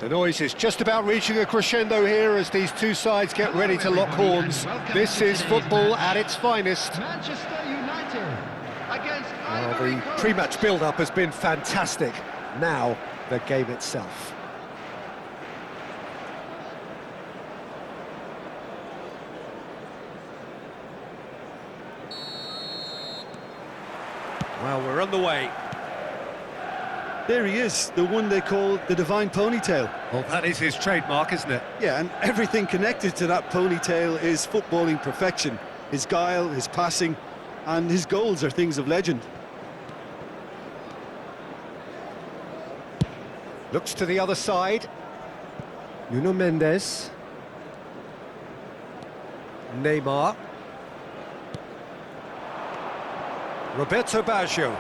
The noise is just about reaching a crescendo here as these two sides get ready to lock horns. This is football at its finest. Manchester United against Well, Ivory the Coast. pre-match build-up has been fantastic. Now, the game itself. Well, we're on the way. There he is, the one they call the Divine Ponytail. Well, that is his trademark, isn't it? Yeah, and everything connected to that ponytail is footballing perfection. His guile, his passing, and his goals are things of legend. Looks to the other side. Nuno Mendes. Neymar. Roberto Baggio.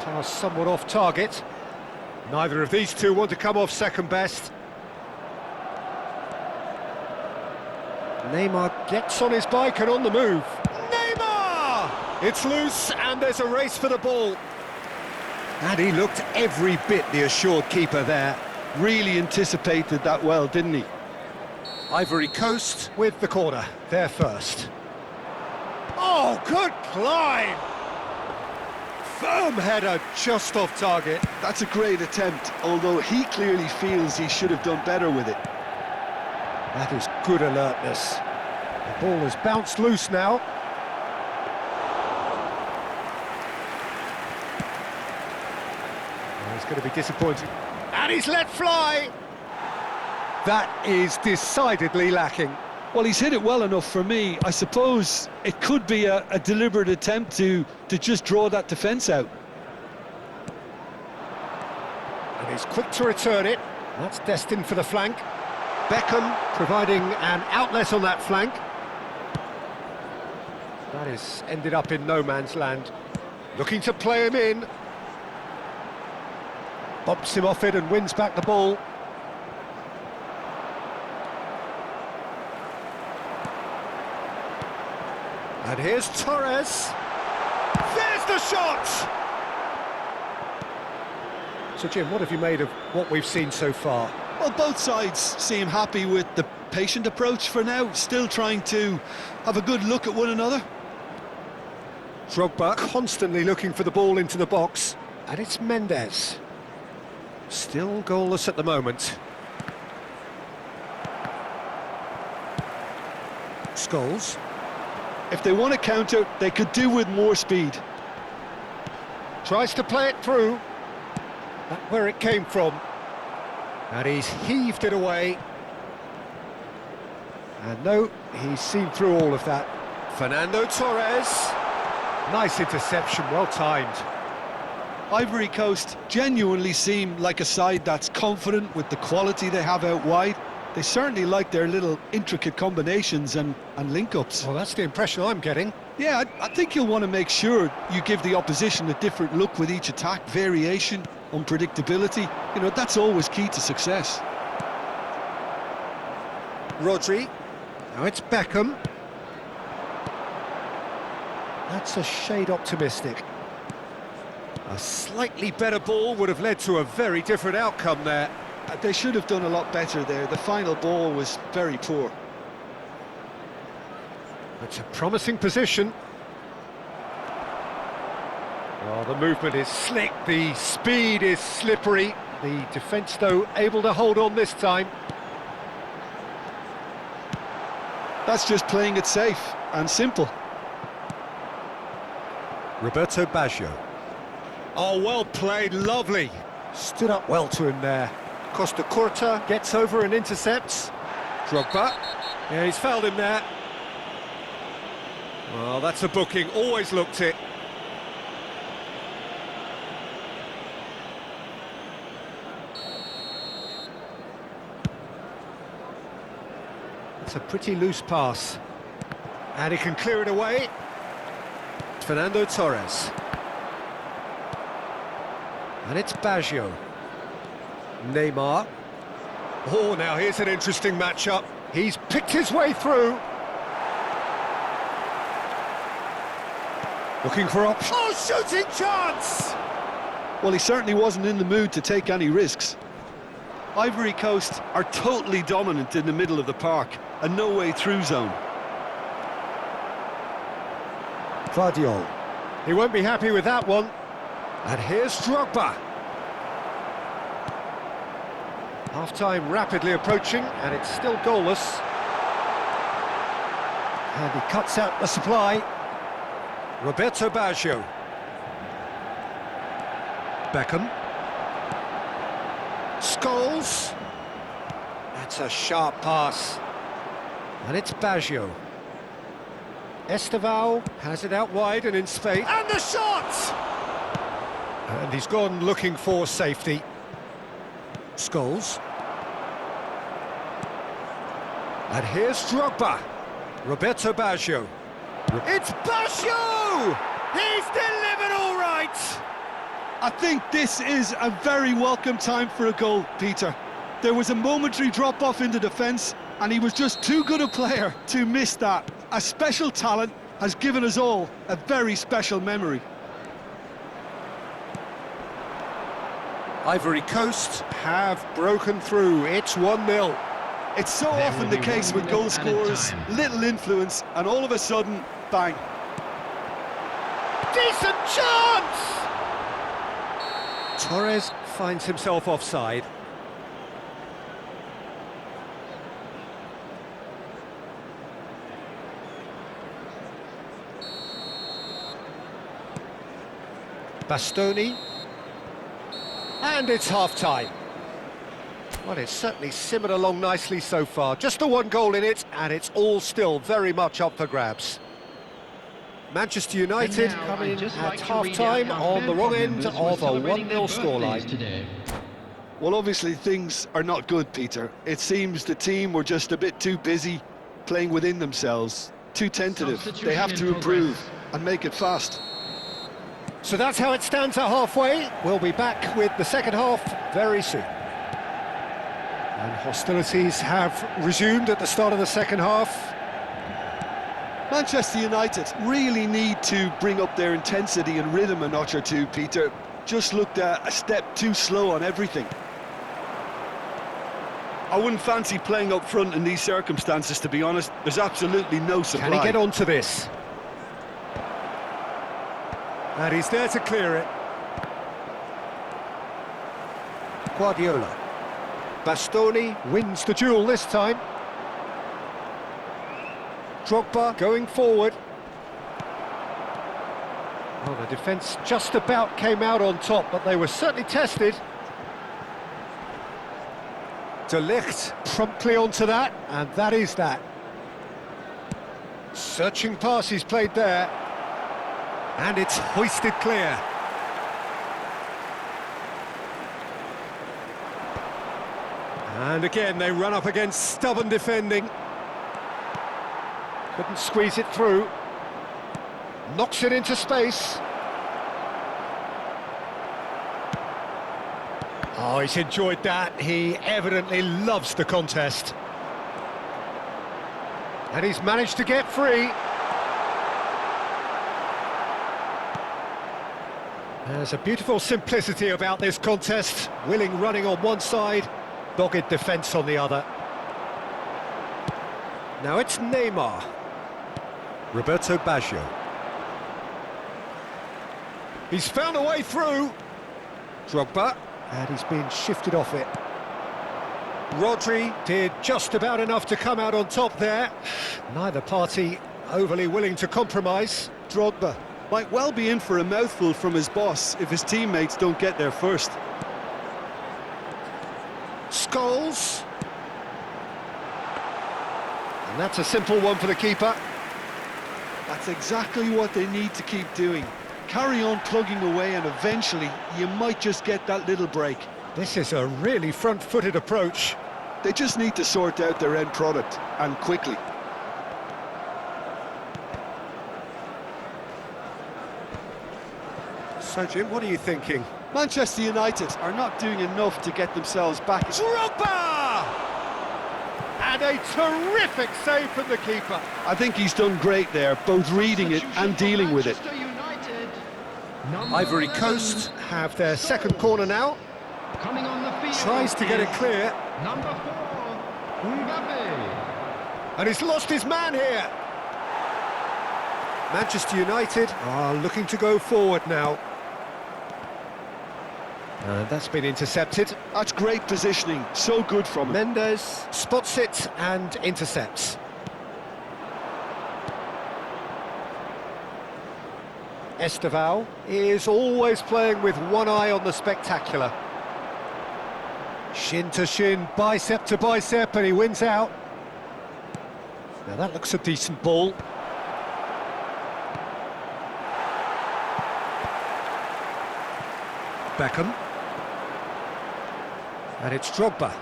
Pass somewhat off target. Neither of these two want to come off second best. Neymar gets on his bike and on the move. Neymar! It's loose and there's a race for the ball. And he looked every bit the assured keeper there. Really anticipated that well, didn't he? Ivory Coast with the corner, there first. Oh, good climb! Firm header just off target. That's a great attempt, although he clearly feels he should have done better with it. That is good alertness. The ball has bounced loose now. Oh, he's going to be disappointed. And he's let fly! That is decidedly lacking. Well, he's hit it well enough for me. I suppose it could be a deliberate attempt to just draw that defence out. And he's quick to return it. That's destined for the flank. Beckham providing an outlet on that flank. That has ended up in no man's land. Looking to play him in. Bumps him off it and wins back the ball. And here's Torres. There's the shot! So, Jim, what have you made of what we've seen so far? Well, both sides seem happy with the patient approach for now, still trying to have a good look at one another. Drogba constantly looking for the ball into the box. And it's Mendes. Still goalless at the moment. Scholes. If they want to counter, they could do with more speed. Tries to play it through. That's where it came from. And he's heaved it away. And no, he's seen through all of that. Fernando Torres. Nice interception, well timed. Ivory Coast genuinely seem like a side that's confident with the quality they have out wide. They certainly like their little intricate combinations and link-ups. Well, that's the impression I'm getting. Yeah, I think you'll want to make sure you give the opposition a different look with each attack. Variation, unpredictability, you know, that's always key to success. Rodri. Now it's Beckham. That's a shade optimistic. A slightly better ball would have led to a very different outcome there. They should have done a lot better there. The final ball was very poor. It's a promising position. Well, the movement is slick, the speed is slippery. The defence, though, able to hold on this time. That's just playing it safe and simple. Roberto Baggio. Oh, well played, lovely. Stood up well to him there. Costa Curta gets over and intercepts. Drogba. Yeah, he's fouled him there. Well, that's a booking, always looked it. It's a pretty loose pass. And he can clear it away. Fernando Torres. And it's Baggio. Neymar. Oh, now here's an interesting matchup. He's picked his way through. Looking for options. Oh, shooting chance! Well, he certainly wasn't in the mood to take any risks. Ivory Coast are totally dominant in the middle of the park, a no-way through zone. Guardiola. He won't be happy with that one. And here's Drogba. Half-time rapidly approaching, and it's still goalless. And he cuts out the supply. Roberto Baggio. Beckham. Scholes. That's a sharp pass. And it's Baggio. Estevao has it out wide and in space. And the shot! And he's gone looking for safety. Scholes. And here's Drogba. Roberto Baggio. It's Baggio! He's delivered all right! I think this is a very welcome time for a goal, Peter. There was a momentary drop-off in the defence, and he was just too good a player to miss that. A special talent has given us all a very special memory. Ivory Coast have broken through. It's 1-0. It's so often the case with goal scorers, little influence, and all of a sudden, bang. Decent chance! Torres finds himself offside. Bastoni. And it's half-time. Well, it's certainly simmered along nicely so far. Just the one goal in it, and it's all still very much up for grabs. Manchester United coming in at half-time on the wrong end of a 1-0 scoreline. Well, obviously things are not good, Peter. It seems the team were just a bit too busy playing within themselves, too tentative. They have to improve and make it fast. So that's how it stands at halfway. We'll be back with the second half very soon. And hostilities have resumed at the start of the second half. Manchester United really need to bring up their intensity and rhythm a notch or two, Peter. Just looked a step too slow on everything. I wouldn't fancy playing up front in these circumstances, to be honest. There's absolutely no supply. Can he get onto this? And he's there to clear it. Guardiola. Bastoni wins the duel this time. Drogba going forward. Well, the defence just about came out on top, but they were certainly tested. De Ligt promptly onto that, and that is that. Searching pass he's played there. And it's hoisted clear. And again, they run up against stubborn defending. Couldn't squeeze it through. Knocks it into space. Oh, he's enjoyed that. He evidently loves the contest. And he's managed to get free. There's a beautiful simplicity about this contest. Willing running on one side, dogged defence on the other. Now it's Neymar. Roberto Baggio. He's found a way through. Drogba, and he's been shifted off it. Rodri did just about enough to come out on top there. Neither party overly willing to compromise. Drogba might well be in for a mouthful from his boss if his teammates don't get there first. Scholes. And that's a simple one for the keeper. That's exactly what they need to keep doing. Carry on plugging away, and eventually you might just get that little break. This is a really front-footed approach. They just need to sort out their end product, and quickly. So, Jim, what are you thinking? Manchester United are not doing enough to get themselves back. Drogba! And a terrific save from the keeper. I think he's done great there, both reading it and dealing with it. Number Ivory 11, Coast have their second corner now. coming on the field. Tries to get it is clear. Number 4, Mbappe. And he's lost his man here. Manchester United are looking to go forward now. And that's been intercepted. That's great positioning, so good from him. Mendes spots it and intercepts. Esteval is always playing with one eye on the spectacular. Shin to shin, bicep to bicep, and he wins out. Now that looks a decent ball. Beckham. And it's Drogba.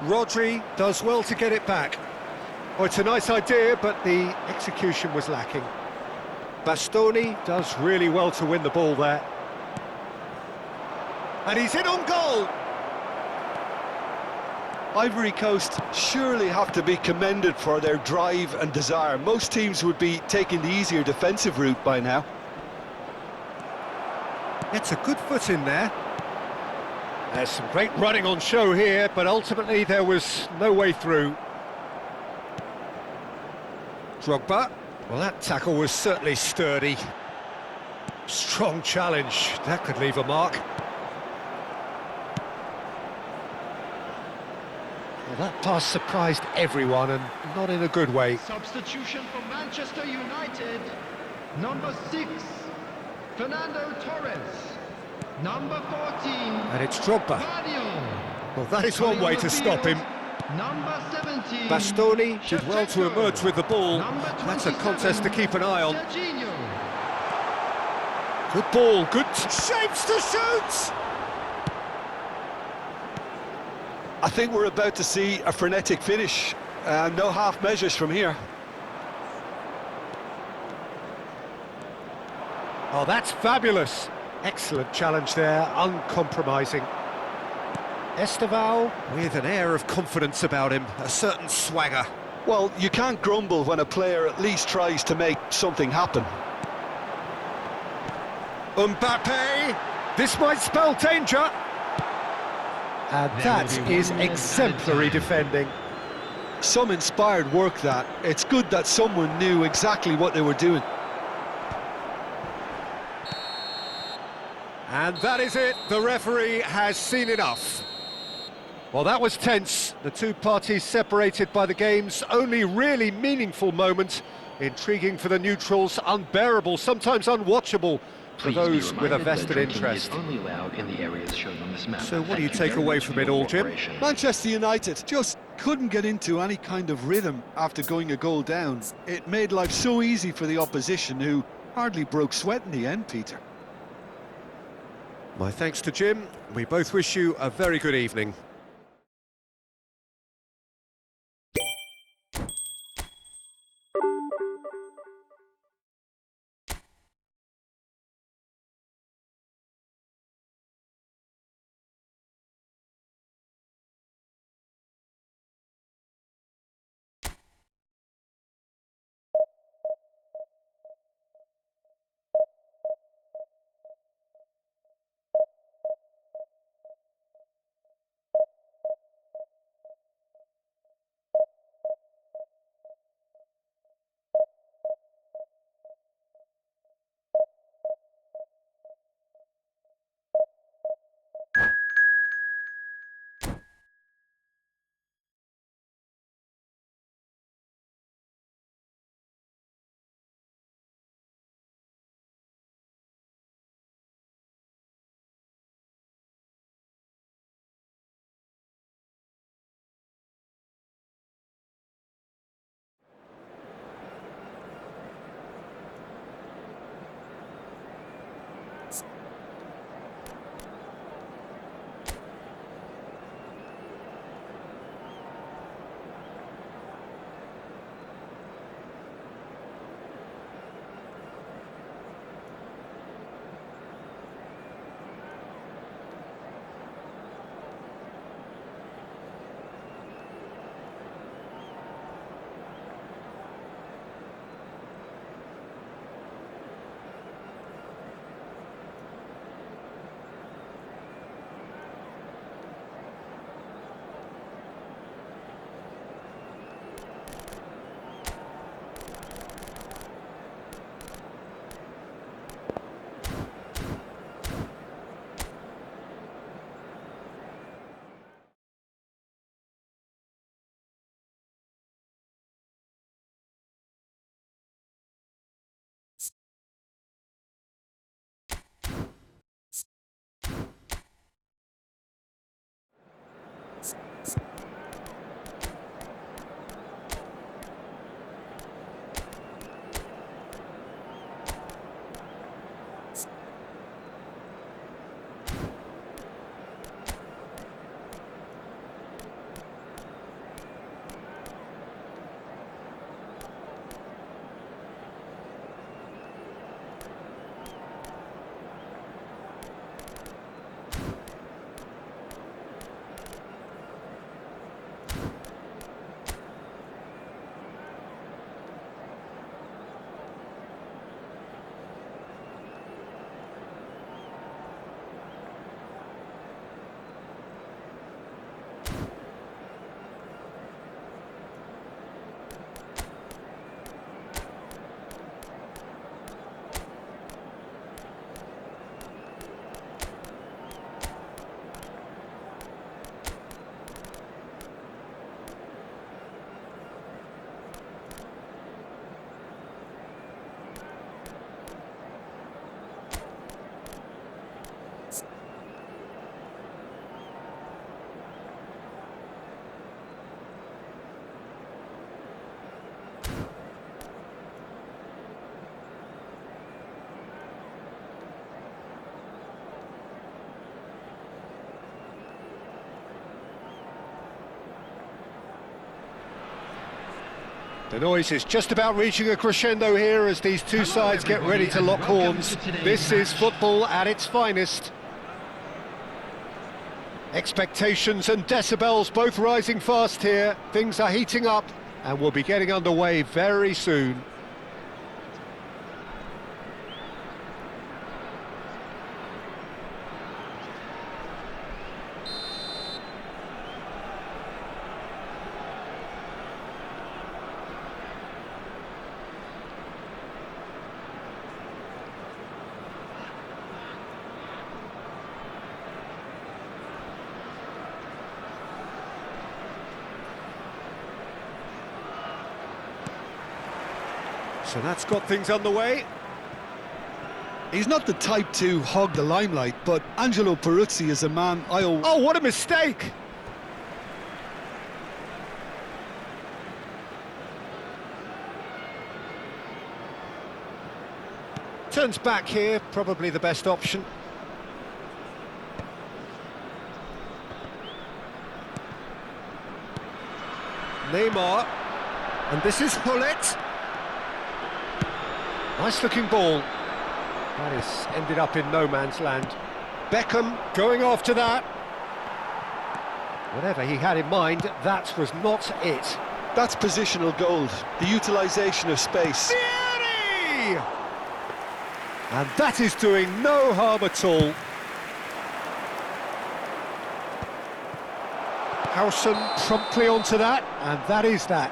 Rodri does well to get it back. Oh, it's a nice idea, but the execution was lacking. Bastoni does really well to win the ball there. And he's in on goal! Ivory Coast surely have to be commended for their drive and desire. Most teams would be taking the easier defensive route by now. Gets a good foot in there. There's some great running on show here, but ultimately there was no way through. Drogba. Well, that tackle was certainly sturdy. Strong challenge. That could leave a mark. Well, that pass surprised everyone, and not in a good way. Substitution for Manchester United. Number 6, Fernando Torres. Number 14, And it's Drogba. Mario. Well, that is one way to stop him. Number 17, Bastoni did well to Shevchenko. emerge with the ball. Number That's a 27, contest to keep an eye on. Serginho. Good ball, good shapes to shoot! I think we're about to see a frenetic finish. No half measures from here. Oh, that's fabulous. Excellent challenge there, uncompromising. Esteval with an air of confidence about him, a certain swagger. Well, you can't grumble when a player at least tries to make something happen. Mbappe! This might spell danger! And that is exemplary defending. Some inspired work that. It's good that someone knew exactly what they were doing. And that is it, the referee has seen enough. Well, that was tense, the two parties separated by the game's only really meaningful moment. Intriguing for the neutrals, unbearable, sometimes unwatchable for those with a vested interest. Only allowed in the areas shown on this map. So what do you Thank take very away much from for it your all, Jim? cooperation. Manchester United just couldn't get into any kind of rhythm after going a goal down. It made life so easy for the opposition, who hardly broke sweat in the end, Peter. My thanks to Jim. We both wish you a very good evening. The noise is just about reaching a crescendo here as these two sides get ready to lock horns. This is football at its finest. Expectations and decibels both rising fast here. Things are heating up and we'll be getting underway very soon. So that's got things underway. He's not the type to hog the limelight, but Angelo Peruzzi is a man Oh, what a mistake! Turns back here, probably the best option. Neymar, and this is Hullet. Nice looking ball. That is ended up in no man's land. Beckham going after that. Whatever he had in mind, that was not it. That's positional gold, the utilisation of space. Beauty! And that is doing no harm at all. Howson promptly onto that, and that is that.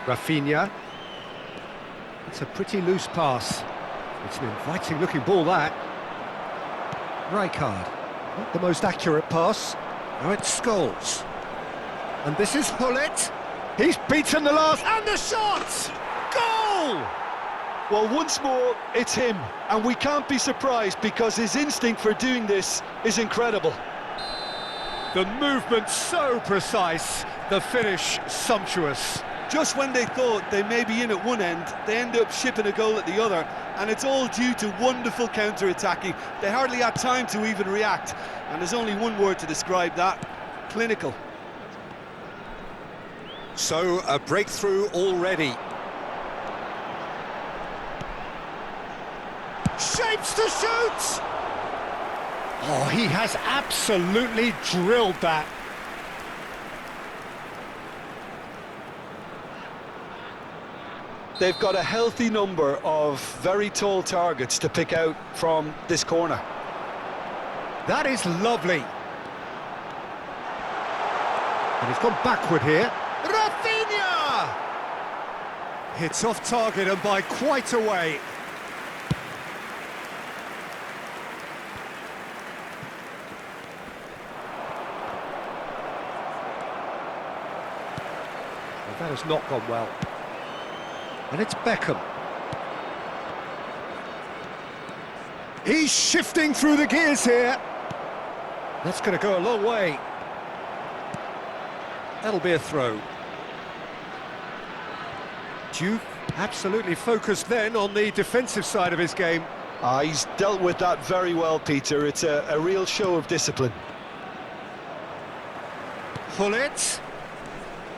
Rafinha. It's a pretty loose pass. It's an inviting looking ball, that. Rijkaard. Not the most accurate pass. Now it's Scholes. And this is Hullet. He's beaten the last, and the shot! Goal! Well, once more, it's him, and we can't be surprised because his instinct for doing this is incredible. The movement so precise, the finish sumptuous. Just when they thought they may be in at one end, they end up shipping a goal at the other, and it's all due to wonderful counter-attacking. They hardly had time to even react, and there's only one word to describe that: clinical. So, a breakthrough already. Shapes to shoot! Oh, he has absolutely drilled that. They've got a healthy number of very tall targets to pick out from this corner. That is lovely. And he's gone backward here. Rafinha! Hits off target and by quite a way. Well, that has not gone well. And it's Beckham. He's shifting through the gears here. That's going to go a long way. That'll be a throw. Duke absolutely focused then on the defensive side of his game. He's dealt with that very well, Peter. It's a real show of discipline. Hullet.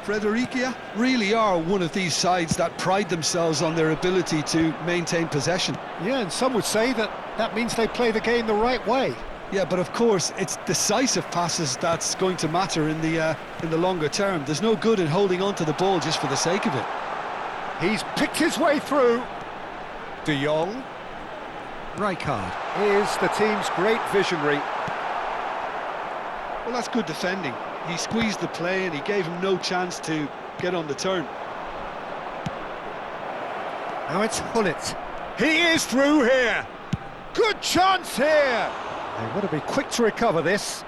Fredericia really are one of these sides that pride themselves on their ability to maintain possession. Yeah, and some would say that that means they play the game the right way. Yeah, but of course, it's decisive passes that's going to matter in the longer term. There's no good in holding on to the ball just for the sake of it. He's picked his way through. De Jong. Rijkaard is the team's great visionary. Well, that's good defending. He squeezed the play and he gave him no chance to get on the turn. Now it's Hullet. He is through here. Good chance here. They want to be quick to recover this.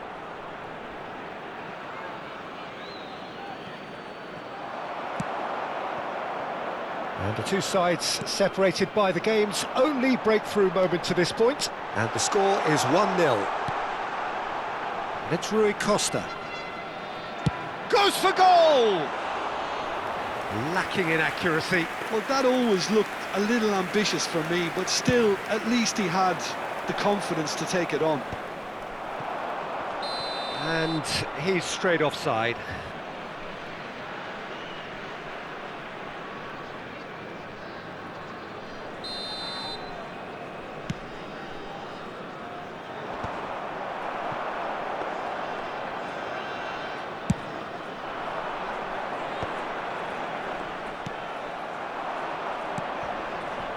And the two sides separated by the game's only breakthrough moment to this point. And the score is 1-0. And it's Rui Costa. goes for goal! Lacking in accuracy. Well, that always looked a little ambitious for me, but still, at least he had the confidence to take it on. And he's straight offside.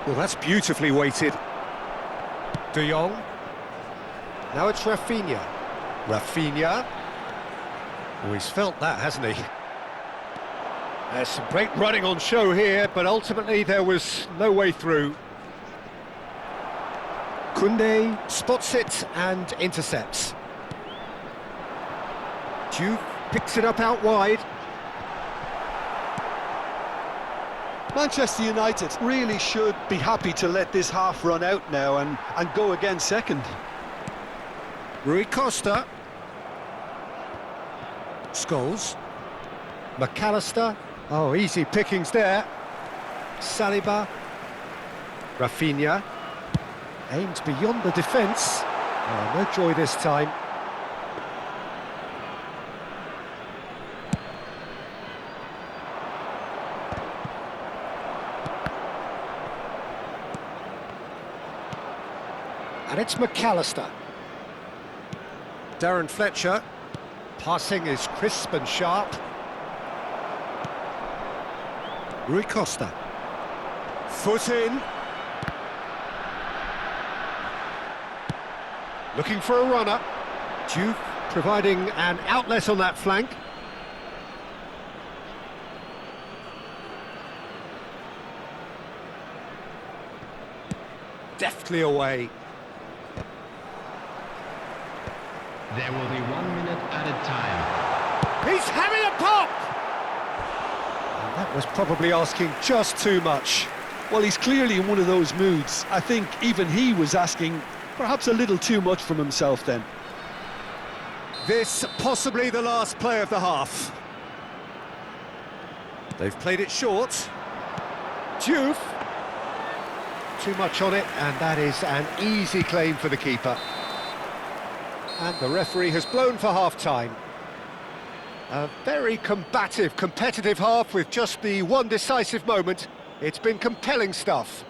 Well, that's beautifully weighted. De Jong. Now it's Rafinha. Rafinha. Oh, he's felt that, hasn't he? There's some great running on show here, but ultimately there was no way through. Koundé spots it and intercepts. Juve picks it up out wide. Manchester United really should be happy to let this half run out now and go again second. Rui Costa. Scholes. McAllister. Oh, easy pickings there. Saliba. Rafinha. Aimed beyond the defence. Oh, no joy this time. And it's McAllister. Darren Fletcher. Passing is crisp and sharp. Rui Costa. Foot in. Looking for a runner. Juve providing an outlet on that flank. Deftly away. There will be 1 minute added time. He's having a pop! And that was probably asking just too much. Well, he's clearly in one of those moods. I think even he was asking perhaps a little too much from himself then. This possibly the last play of the half. They've played it short. Juve. Too much on it, and that is an easy claim for the keeper. And the referee has blown for half-time. A very combative, competitive half with just the one decisive moment. It's been compelling stuff.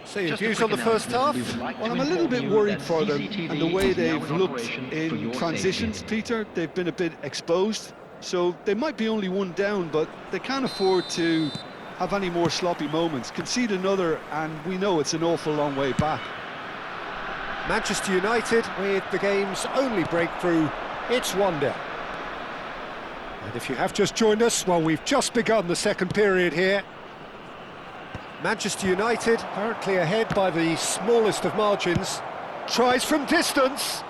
So your views on the first half? Well, I'm a little bit worried for them and the way they've looked in transitions, Peter. They've been a bit exposed, so they might be only one down, but they can't afford to have any more sloppy moments. Concede another, and we know it's an awful long way back. Manchester United with the game's only breakthrough. It's 1-0. And if you have just joined us, well, we've just begun the second period here. Manchester United currently ahead by the smallest of margins. Tries from distance.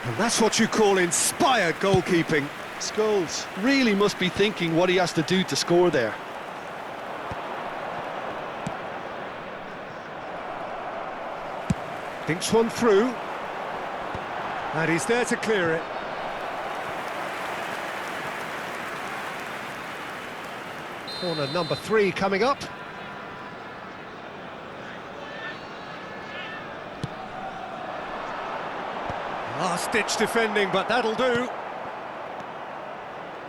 And that's what you call inspired goalkeeping. Scholes really must be thinking what he has to do to score there. Thinks one through. And he's there to clear it. Corner number 3 coming up. Last-ditch defending, but that'll do.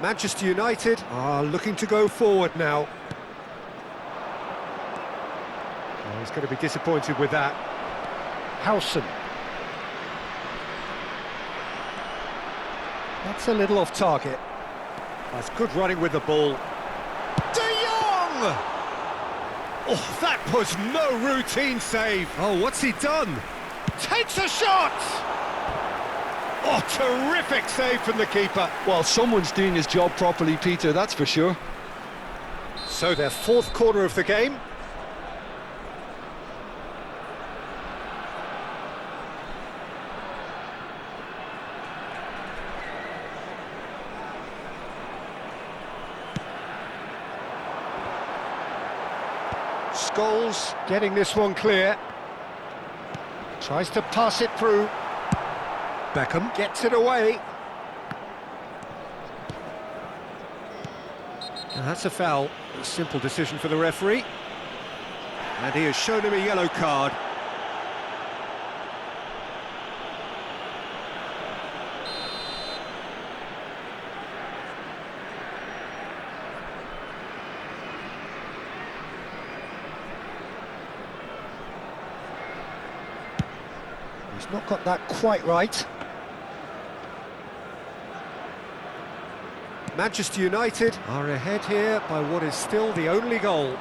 Manchester United are looking to go forward now. Oh, he's going to be disappointed with that. Howson. That's a little off target. That's good running with the ball. De Jong! Oh, that was no routine save. Oh, what's he done? Takes a shot! Oh, terrific save from the keeper. Well, someone's doing his job properly, Peter, that's for sure. So their fourth quarter of the game. Scholes getting this one clear. Tries to pass it through. Beckham gets it away. And that's a foul. A simple decision for the referee. And he has shown him a yellow card. He's not got that quite right. Manchester United are ahead here by what is still the only goal.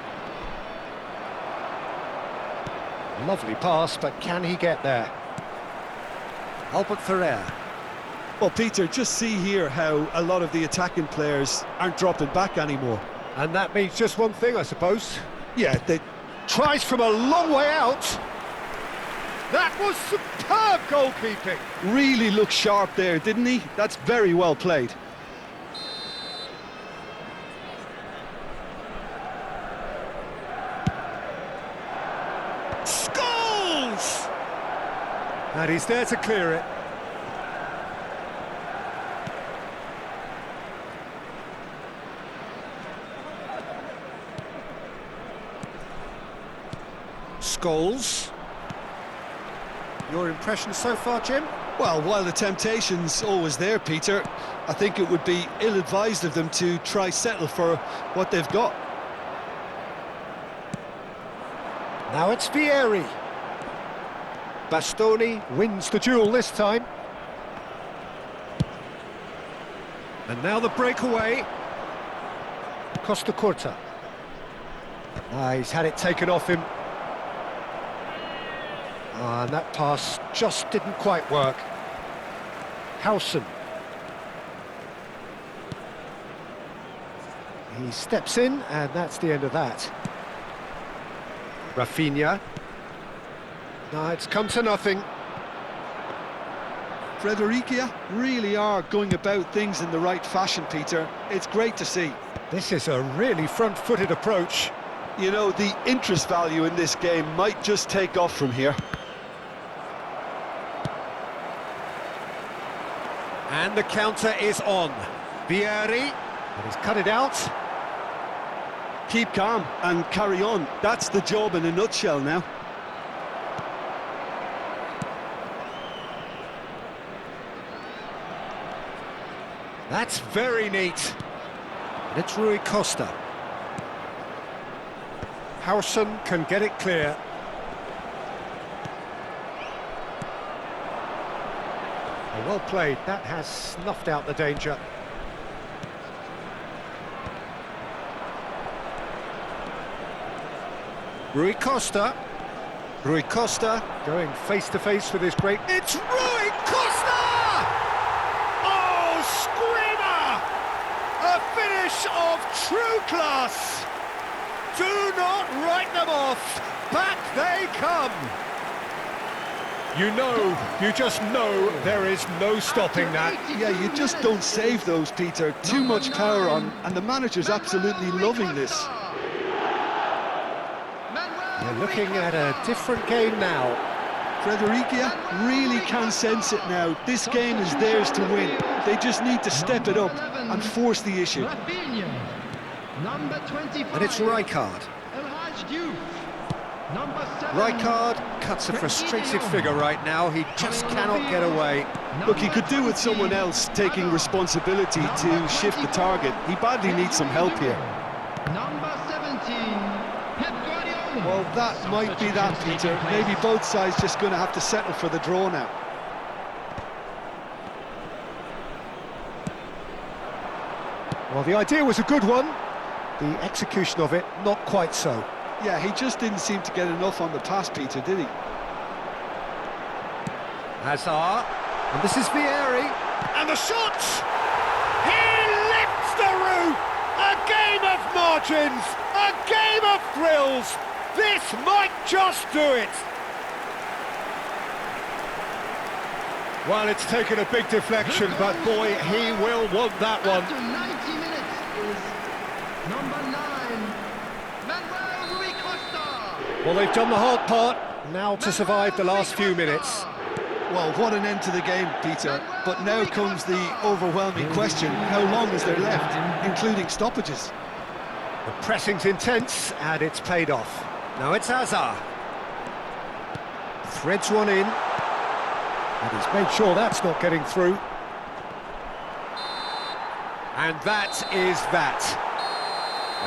Lovely pass, but can he get there? Albert Ferrer. Well, Peter, just see here how a lot of the attacking players aren't dropping back anymore. And that means just one thing, I suppose. Yeah, they Tries from a long way out. That was superb goalkeeping. really looked sharp there, didn't he? That's very well played. Scores! And he's there to clear it. Scholes. Your impression so far, Jim? Well, while the temptation's always there, Peter, I think it would be ill-advised of them to try settle for what they've got. Now it's Vieri. Bastoni wins the duel this time. And now the breakaway. Costa Curta. He's had it taken off him. And that pass just didn't quite work. Howson. He steps in, and that's the end of that. Rafinha. No, it's come to nothing. Fredericia really are going about things in the right fashion, Peter. It's great to see. This is a really front-footed approach. You know, the interest value in this game might just take off from here. And the counter is on. Vieri, and he's cut it out. Keep calm and carry on. That's the job in a nutshell now. That's very neat. And it's Rui Costa. Howson can get it clear. Well played, that has snuffed out the danger. Rui Costa. Rui Costa going face-to-face with his great... It's Rui Costa! Oh, screamer! A finish of true class! Do not write them off! Back they come! You just know there is no stopping that. Yeah, you just don't save those, Peter. Too much power on, and the manager's absolutely loving this. They're looking at a different game now. Fredericia really can sense it now. This game is theirs to win. They just need to step it up and force the issue. And it's Rijkaard. Rijkaard cuts a frustrated figure right now. He just cannot get away. Look, he could do with someone else taking responsibility to shift the target. He badly needs some help here. Well, that might be that, Peter. Maybe both sides just going to have to settle for the draw now. Well, the idea was a good one. The execution of it, not quite so. Yeah, he just didn't seem to get enough on the pass, Peter, did he? Hazard, and this is Vieri, and the shot! He lifts the roof! A game of margins, a game of thrills! This might just do it! Well, it's taken a big deflection, but boy, he will want that one. After 90 minutes is number 9, Rui Costa. Well, they've done the hard part, now to survive the last few minutes. Well, what an end to the game, Peter. But now comes the overwhelming question. How long is there left, including stoppages? The pressing's intense, and it's paid off. Now it's Hazard. Threads one in. And he's made sure that's not getting through. And that is that.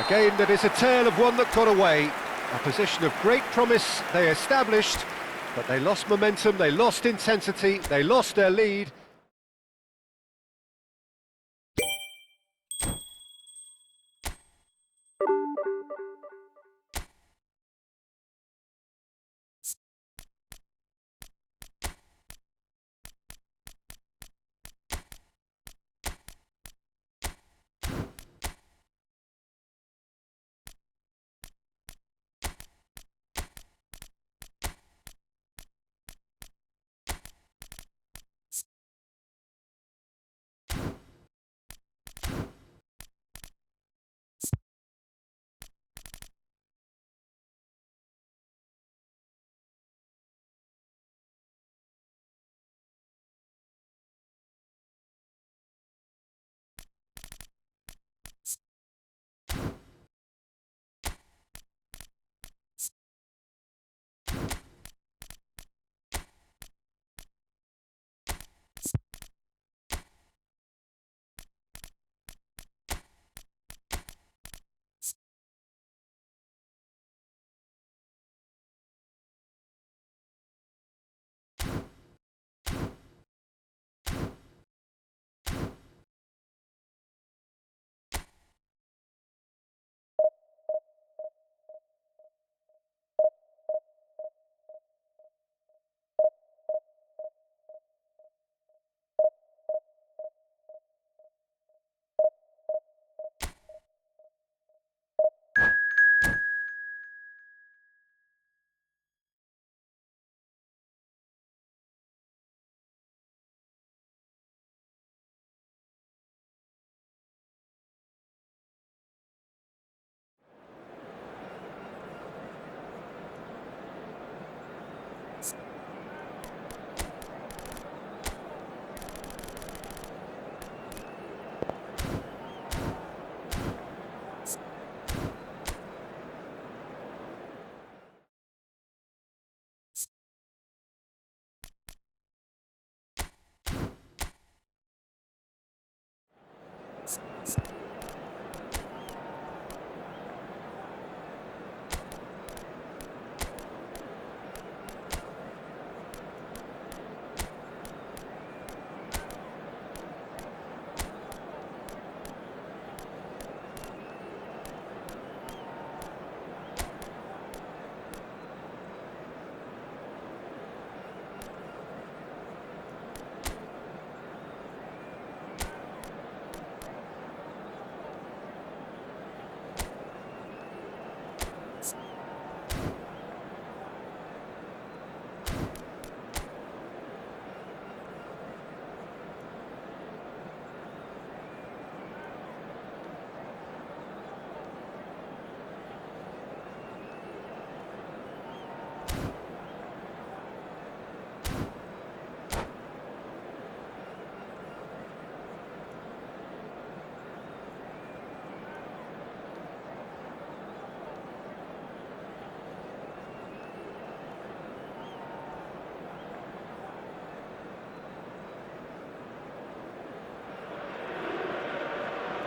A game that is a tale of one that got away. A position of great promise they established, but they lost momentum, they lost intensity, they lost their lead.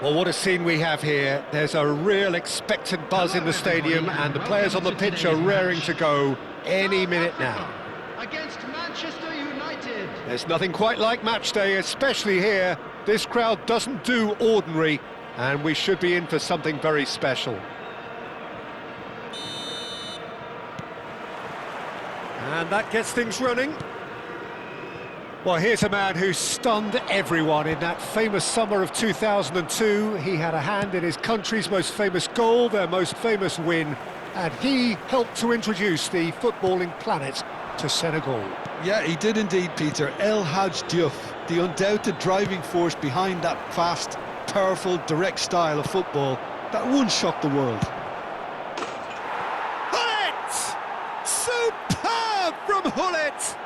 Well, what a scene we have here. There's a real expectant buzz in the stadium, and the players on the pitch are raring to go any minute now. Against Manchester United. There's nothing quite like match day, especially here. This crowd doesn't do ordinary, and we should be in for something very special. And that gets things running. Well, here's a man who stunned everyone in that famous summer of 2002. He had a hand in his country's most famous goal, their most famous win, and he helped to introduce the footballing planet to Senegal. Yeah, he did indeed, Peter. El Hadj Diouf, the undoubted driving force behind that fast, powerful, direct style of football that once shocked the world. Hullet! Superb from Hullet!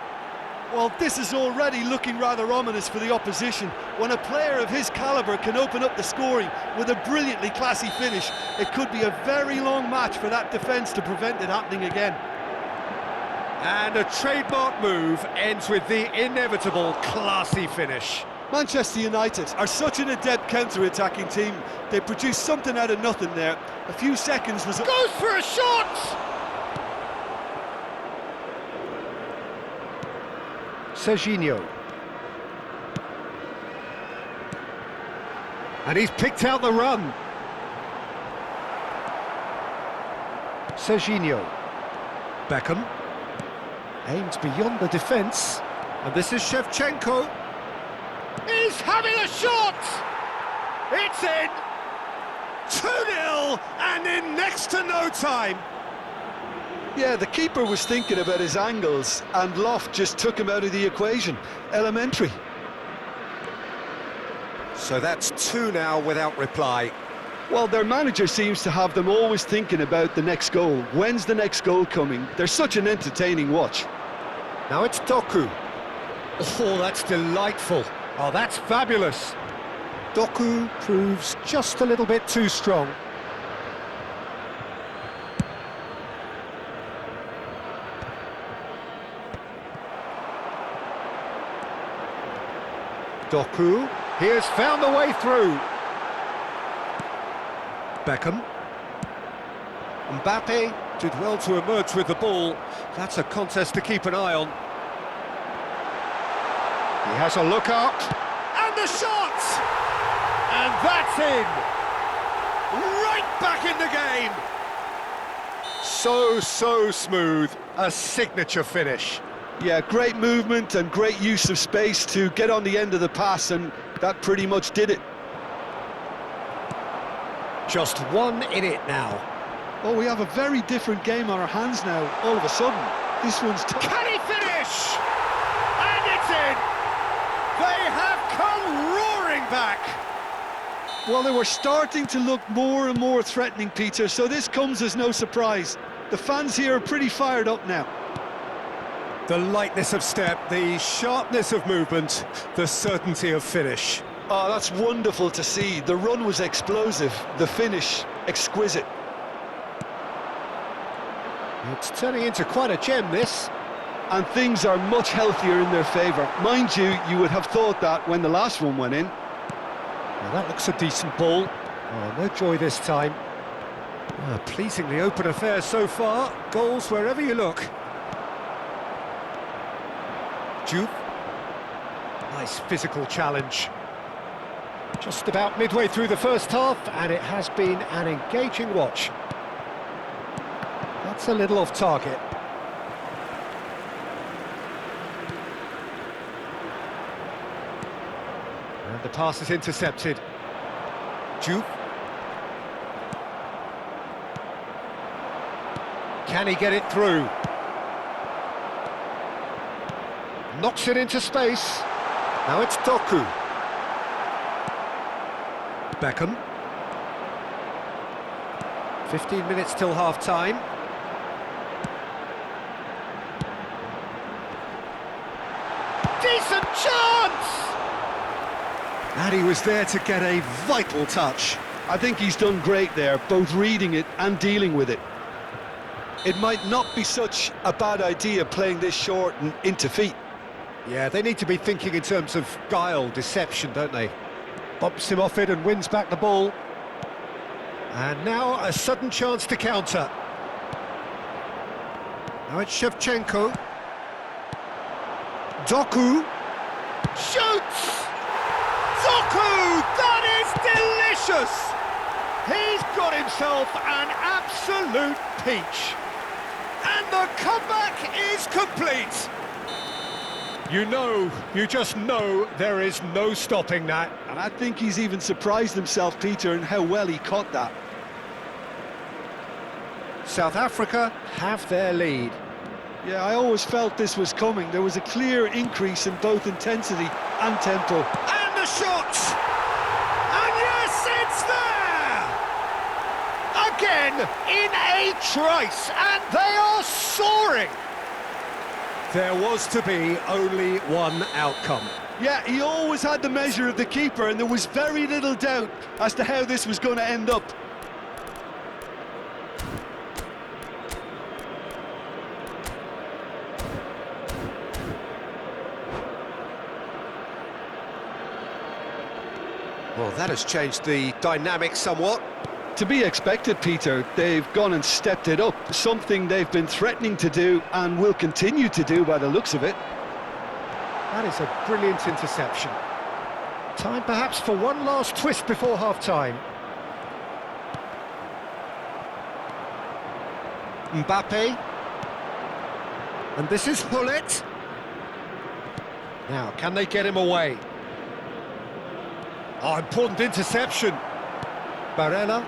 Well, this is already looking rather ominous for the opposition. When a player of his calibre can open up the scoring with a brilliantly classy finish, it could be a very long match for that defence to prevent it happening again. And a trademark move ends with the inevitable classy finish. Manchester United are such an adept counter-attacking team. They produced something out of nothing there. A few seconds was... Goes for a shot! Serginho. And he's picked out the run. Serginho. Beckham. Aims beyond the defence. And this is Shevchenko. He's having a shot! It's in! 2-0 and in next to no time. Yeah, the keeper was thinking about his angles and Loft just took him out of the equation. Elementary. So that's 2 now without reply. Well, their manager seems to have them always thinking about the next goal. When's the next goal coming? They're such an entertaining watch. Now it's Doku. Oh, that's delightful. Oh, that's fabulous. Doku proves just a little bit too strong. Doku, he has found the way through. Beckham. Mbappe did well to emerge with the ball. That's a contest to keep an eye on. He has a look up. And the shot! And that's in! Right back in the game! So smooth. A signature finish. Yeah, great movement and great use of space to get on the end of the pass, and that pretty much did it. Just 1 in it now. Oh, we have a very different game on our hands now, all of a sudden. This one's tough. Can he finish? And it's in! They have come roaring back! Well, they were starting to look more and more threatening, Peter, so this comes as no surprise. The fans here are pretty fired up now. The lightness of step, the sharpness of movement, the certainty of finish. Oh, that's wonderful to see. The run was explosive, the finish exquisite. It's turning into quite a gem, this. And things are much healthier in their favour. Mind you, you would have thought that when the last one went in. Well, that looks a decent ball. Oh, no joy this time. Oh, pleasingly open affair so far. Goals wherever you look. Juve. Nice physical challenge. Just about midway through the first half, and it has been an engaging watch. That's a little off target. And the pass is intercepted. Juve. Can he get it through? Knocks it into space. Now it's Doku. Beckham. 15 minutes till half-time. Decent chance! And he was there to get a vital touch. I think he's done great there, both reading it and dealing with it. It might not be such a bad idea playing this short and into feet. Yeah, they need to be thinking in terms of guile, deception, don't they? Bumps him off it and wins back the ball. And now a sudden chance to counter. Now it's Shevchenko. Doku. Shoots! Doku! That is delicious! He's got himself an absolute peach. And the comeback is complete. You just know there is no stopping that. And I think he's even surprised himself, Peter, in how well he caught that. South Africa have their lead. Yeah, I always felt this was coming. There was a clear increase in both intensity and tempo. And the shot! And yes, it's there! Again, in a trice, and they are soaring! There was to be only one outcome. Yeah, he always had the measure of the keeper, and there was very little doubt as to how this was going to end up. Well, that has changed the dynamic somewhat. To be expected, Peter. They've gone and stepped it up, something they've been threatening to do and will continue to do by the looks of it. That is a brilliant interception. Time perhaps for one last twist before half-time. Mbappe. And this is Hullet. Now, can they get him away? Oh, important interception. Barella.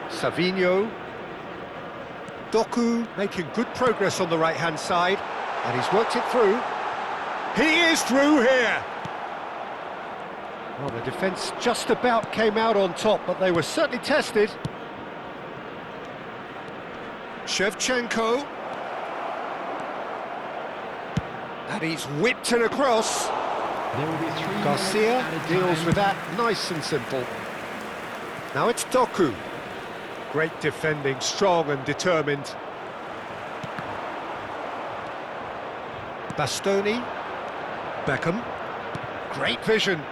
Savinho. Doku making good progress on the right-hand side. And he's worked it through. He is through here! Well, the defence just about came out on top, but they were certainly tested. Shevchenko. And he's whipped it across. There will be 3 Garcia minutes added deals time. with that nice and simple. Now it's Doku. Great defending, strong and determined. Bastoni. Beckham. Great vision.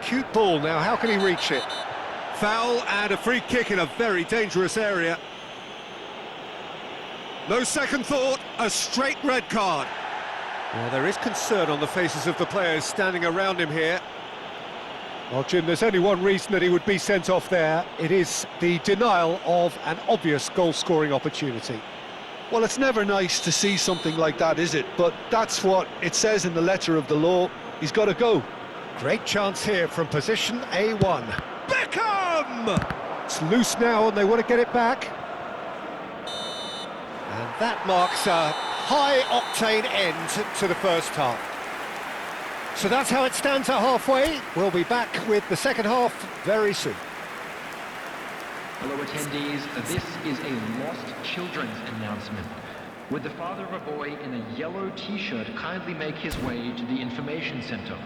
Cute ball now, how can he reach it? Foul and a free kick in a very dangerous area. No second thought, a straight red card. Well, there is concern on the faces of the players standing around him here. Well, Jim, there's only one reason that he would be sent off there. It is the denial of an obvious goal-scoring opportunity. Well, it's never nice to see something like that, is it? But that's what it says in the letter of the law. He's got to go. Great chance here from position A1. Beckham! It's loose now and they want to get it back. And that marks a high-octane end to the first half. So that's how it stands at halfway. We'll be back with the second half very soon. Hello attendees, this is a lost children's announcement. Would the father of a boy in a yellow t-shirt kindly make his way to the information center?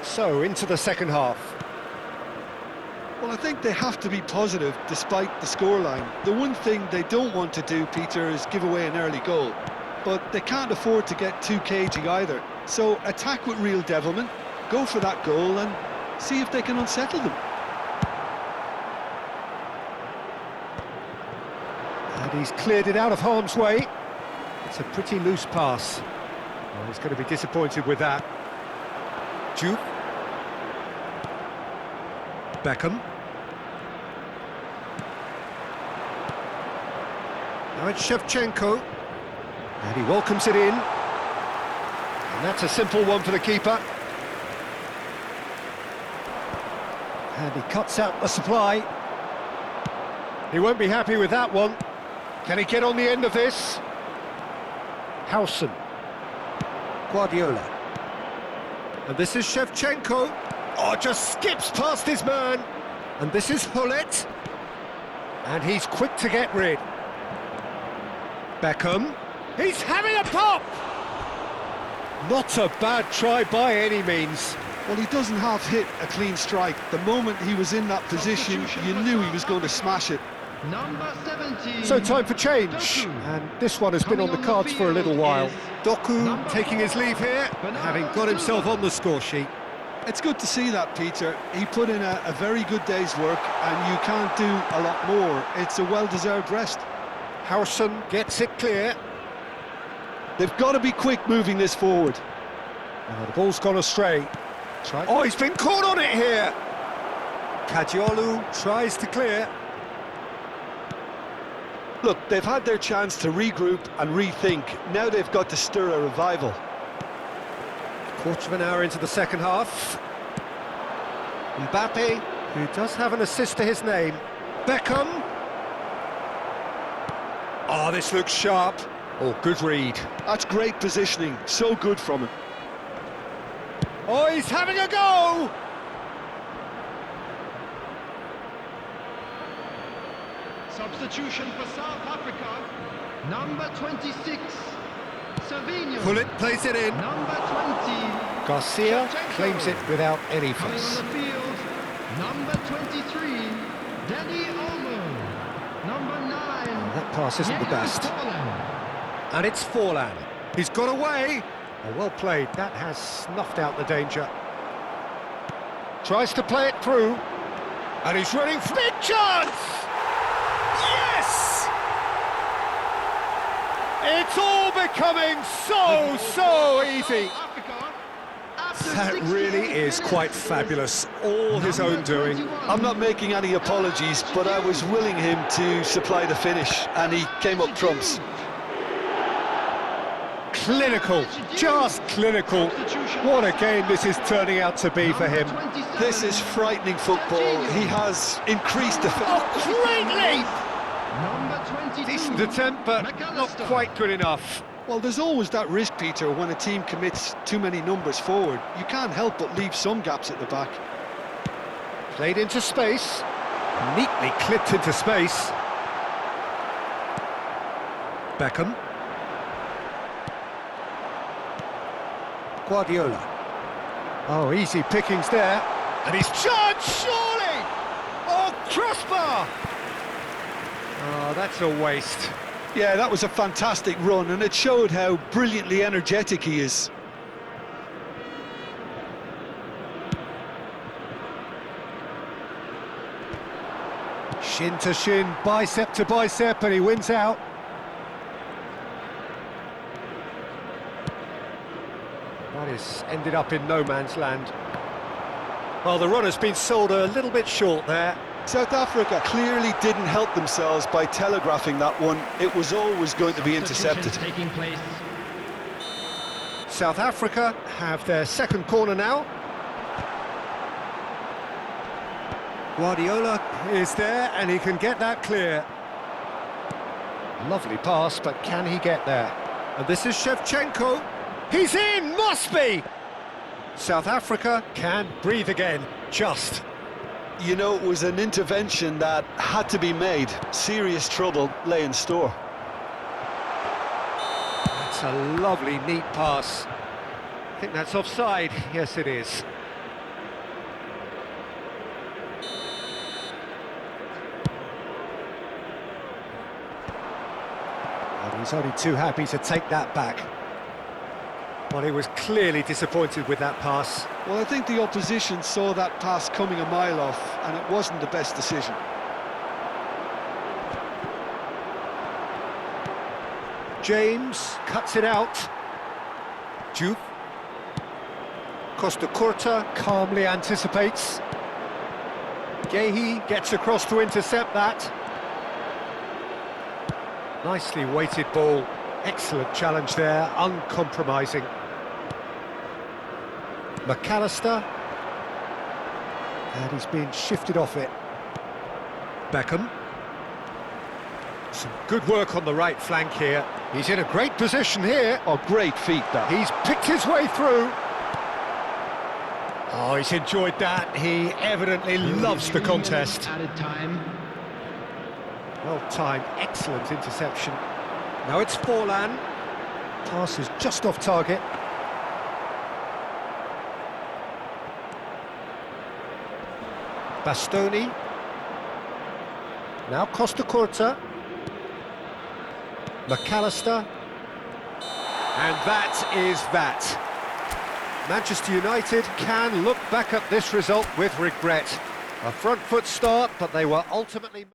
So, into the second half. Well, I think they have to be positive despite the scoreline. The one thing they don't want to do, Peter, is give away an early goal. But they can't afford to get too cagey either. So attack with real devilment, go for that goal and see if they can unsettle them. And he's cleared it out of harm's way. It's a pretty loose pass. Well, he's going to be disappointed with that. Juke. Beckham. Now it's Shevchenko. And he welcomes it in. And that's a simple one for the keeper. And he cuts out the supply. He won't be happy with that one. Can he get on the end of this? Howson. Guardiola. And this is Shevchenko. Oh, just skips past his man. And this is Hullet. And he's quick to get rid. Beckham. He's having a pop! Not a bad try by any means. Well, he doesn't half hit a clean strike. The moment he was in that position, you knew he was going to smash it. Number 17. So time for change. Doku. And this one has been on the cards for a little while. Doku taking his leave here, having got himself on the score sheet. It's good to see that, Peter. He put in a very good day's work, and you can't do a lot more. It's a well-deserved rest. Howson gets it clear. They've got to be quick moving this forward. Oh, the ball's gone astray. Oh, he's been caught on it here. Kajiolu tries to clear. Look, they've had their chance to regroup and rethink. Now they've got to stir a revival. Quarter of an hour into the second half. Mbappe He does have an assist to his name. Beckham. Oh, this looks sharp. Oh, good read. That's great positioning, so good from him. Oh, he's having a go! Substitution for South Africa. Number 26, Savinho. Pullet plays it in. Number 20, Garcia Shevchenko. claims it without any Coming fuss. on the field, number 23, Danny Olmo. Number 9, That pass isn't the best. Forlan. And it's Forlan. He's got away. Oh, well played. That has snuffed out the danger. Tries to play it through. And he's running for big chance! Yes! It's all becoming so easy. That really is quite fabulous. All his own doing. I'm not making any apologies, but I was willing him to supply the finish, and he came up trumps. Clinical, just clinical. What a game this is turning out to be for him. This is frightening football. He has increased the... Oh, great leap! Number 22, Decent attempt, but not McAllister. quite good enough. Well, there's always that risk, Peter, when a team commits too many numbers forward. You can't help but leave some gaps at the back. Played into space. Neatly clipped into space. Beckham. Guardiola. Oh, easy pickings there. And he's charged, surely! Oh, crossbar! Oh, that's a waste. Yeah, that was a fantastic run, and it showed how brilliantly energetic he is. Shin to shin, bicep to bicep, and he wins out. That is ended up in no man's land. Well, the run has been sold a little bit short there. South Africa clearly didn't help themselves by telegraphing that one. It was always going to be intercepted. Taking place. South Africa have their second corner now. Guardiola is there, and he can get that clear. Lovely pass, but can he get there? And this is Shevchenko. He's in, must be! South Africa can breathe again, just. You know, it was an intervention that had to be made. Serious trouble lay in store. That's a lovely, neat pass. I think that's offside. Yes, it is. And he's only too happy to take that back. But he was clearly disappointed with that pass. Well, I think the opposition saw that pass coming a mile off, and it wasn't the best decision. James cuts it out. Juve. Costa Curta calmly anticipates. Gehi gets across to intercept that. Nicely weighted ball. Excellent challenge there, uncompromising. McAllister. And he's being shifted off it. Beckham. Some good work on the right flank here. He's in a great position here. Oh, great feat, that. He's picked his way through. Oh, he's enjoyed that. He evidently loves the contest. Added time. Well timed, excellent interception. Now it's Forlan. Pass is just off target. Bastoni. Now Costa Curta. McAllister. And that is that. Manchester United can look back at this result with regret. A front foot start, but they were ultimately...